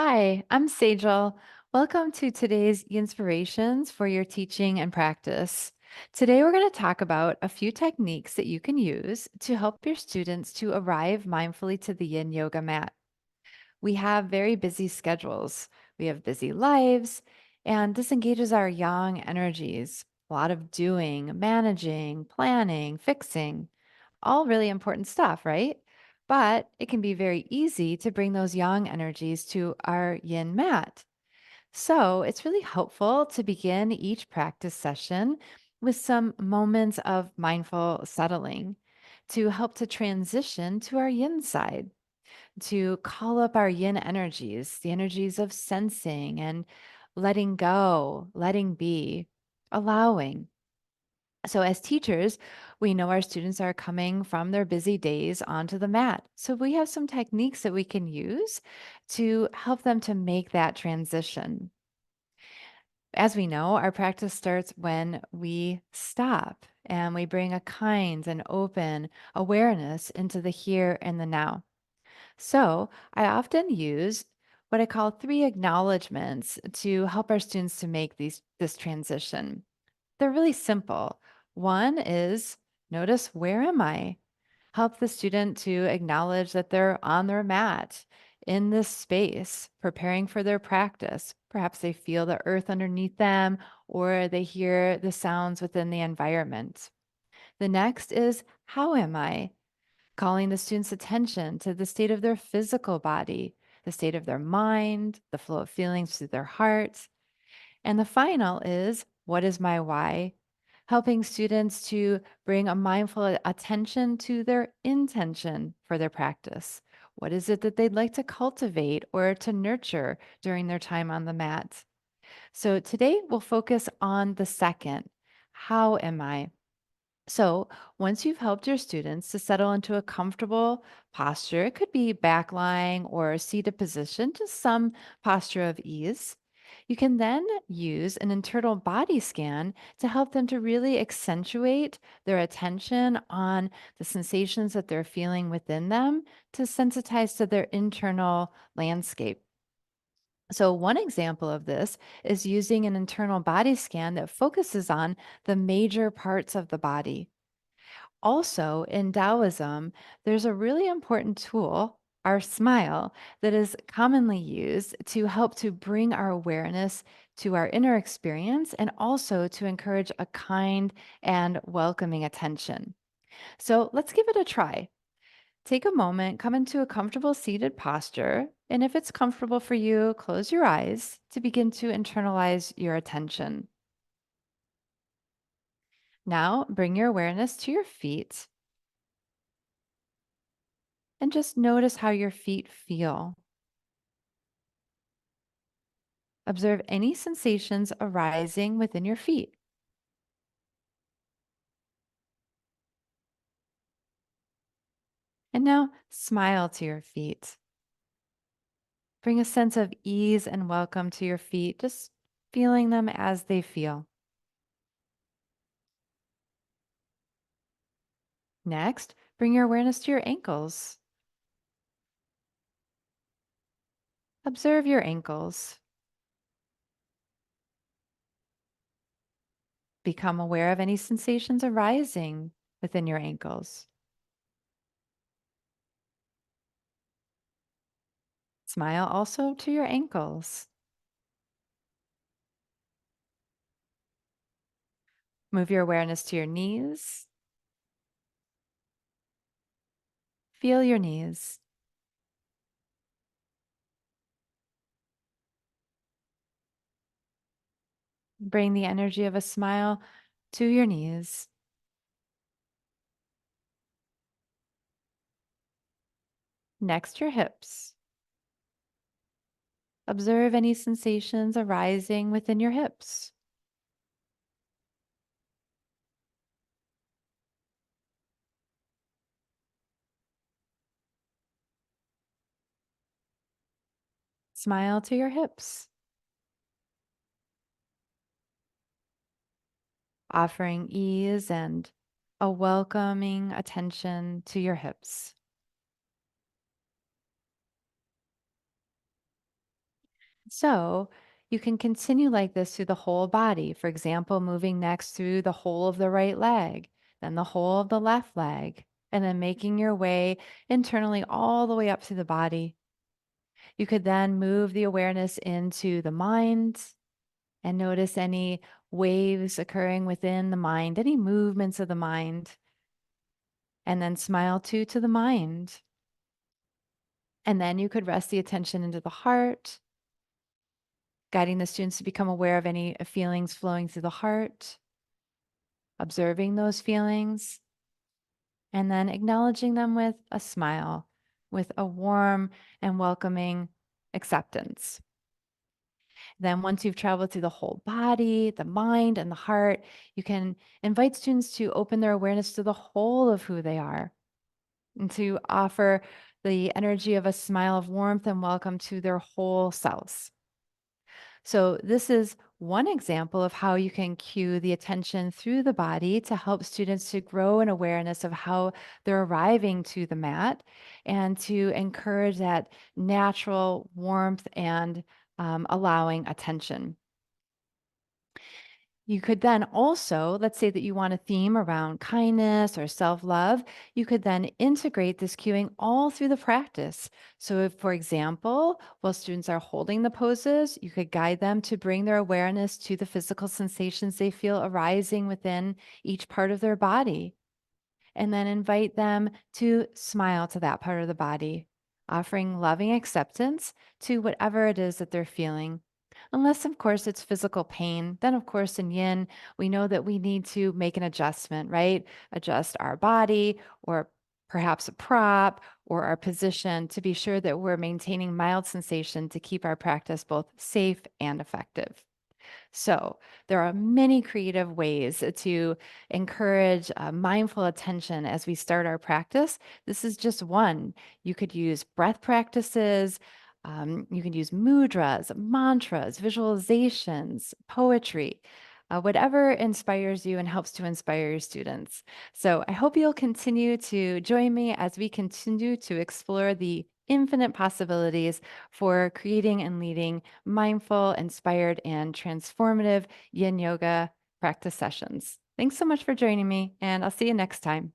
Hi, I'm Sejal. Welcome to today's Yinspirations for your teaching and practice. Today, we're going to talk about a few techniques that you can use to help your students to arrive mindfully to the Yin Yoga mat. We have very busy schedules, we have busy lives, and this engages our young energies. A lot of doing, managing, planning, fixing, all really important stuff, right? But it can be very easy to bring those yang energies to our yin mat. So it's really helpful to begin each practice session with some moments of mindful settling to help to transition to our yin side, to call up our yin energies, the energies of sensing and letting go, letting be, allowing. So, as teachers, we know our students are coming from their busy days onto the mat. So, we have some techniques that we can use to help them to make that transition. As we know, our practice starts when we stop and we bring a kind and open awareness into the here and the now. So, I often use what I call three acknowledgments to help our students to make this transition. They're really simple. One is notice, where am I? Help the student to acknowledge that they're on their mat in this space, preparing for their practice. Perhaps they feel the earth underneath them or they hear the sounds within the environment. The next is, how am I? Calling the student's attention to the state of their physical body, the state of their mind, the flow of feelings through their heart. And the final is, what is my why? Helping students to bring a mindful attention to their intention for their practice. What is it that they'd like to cultivate or to nurture during their time on the mat? So today we'll focus on the second. How am I? So, once you've helped your students to settle into a comfortable posture, it could be back lying or seated position, just some posture of ease. You can then use an internal body scan to help them to really accentuate their attention on the sensations that they're feeling within them to sensitize to their internal landscape. So, one example of this is using an internal body scan that focuses on the major parts of the body. Also, in Taoism, there's a really important tool, our smile, that is commonly used to help to bring our awareness to our inner experience and also to encourage a kind and welcoming attention. So let's give it a try. Take a moment, come into a comfortable seated posture, and if it's comfortable for you, close your eyes to begin to internalize your attention. Now, bring your awareness to your feet and just notice how your feet feel. Observe any sensations arising within your feet. And now smile to your feet. Bring a sense of ease and welcome to your feet, just feeling them as they feel. Next, bring your awareness to your ankles. Observe your ankles. Become aware of any sensations arising within your ankles. Smile also to your ankles. Move your awareness to your knees. Feel your knees. Bring the energy of a smile to your knees. Next, your hips. Observe any sensations arising within your hips. Smile to your hips, offering ease and a welcoming attention to your hips. So you can continue like this through the whole body. For example, moving next through the whole of the right leg, then the whole of the left leg, and then making your way internally all the way up through the body. You could then move the awareness into the mind and notice any waves occurring within the mind, any movements of the mind, and then smile to the mind. And then you could rest the attention into the heart, guiding the students to become aware of any feelings flowing through the heart, observing those feelings, and then acknowledging them with a smile, with a warm and welcoming acceptance. Then, once you've traveled through the whole body, the mind, and the heart, you can invite students to open their awareness to the whole of who they are and to offer the energy of a smile of warmth and welcome to their whole selves. So, this is one example of how you can cue the attention through the body to help students to grow an awareness of how they're arriving to the mat and to encourage that natural warmth and allowing attention. You could then also, let's say that you want a theme around kindness or self love, you could then integrate this cueing all through the practice. So, if, for example, while students are holding the poses, you could guide them to bring their awareness to the physical sensations they feel arising within each part of their body and then invite them to smile to that part of the body, offering loving acceptance to whatever it is that they're feeling. Unless, of course, it's physical pain, then, of course, in yin, we know that we need to make an adjustment, right? Adjust our body or perhaps a prop or our position to be sure that we're maintaining mild sensation to keep our practice both safe and effective. So, there are many creative ways to encourage mindful attention as we start our practice. This is just one. You could use breath practices, you can use mudras, mantras, visualizations, poetry. Whatever inspires you and helps to inspire your students. So, I hope you'll continue to join me as we continue to explore the infinite possibilities for creating and leading mindful, inspired, and transformative yin yoga practice sessions. Thanks so much for joining me, and I'll see you next time.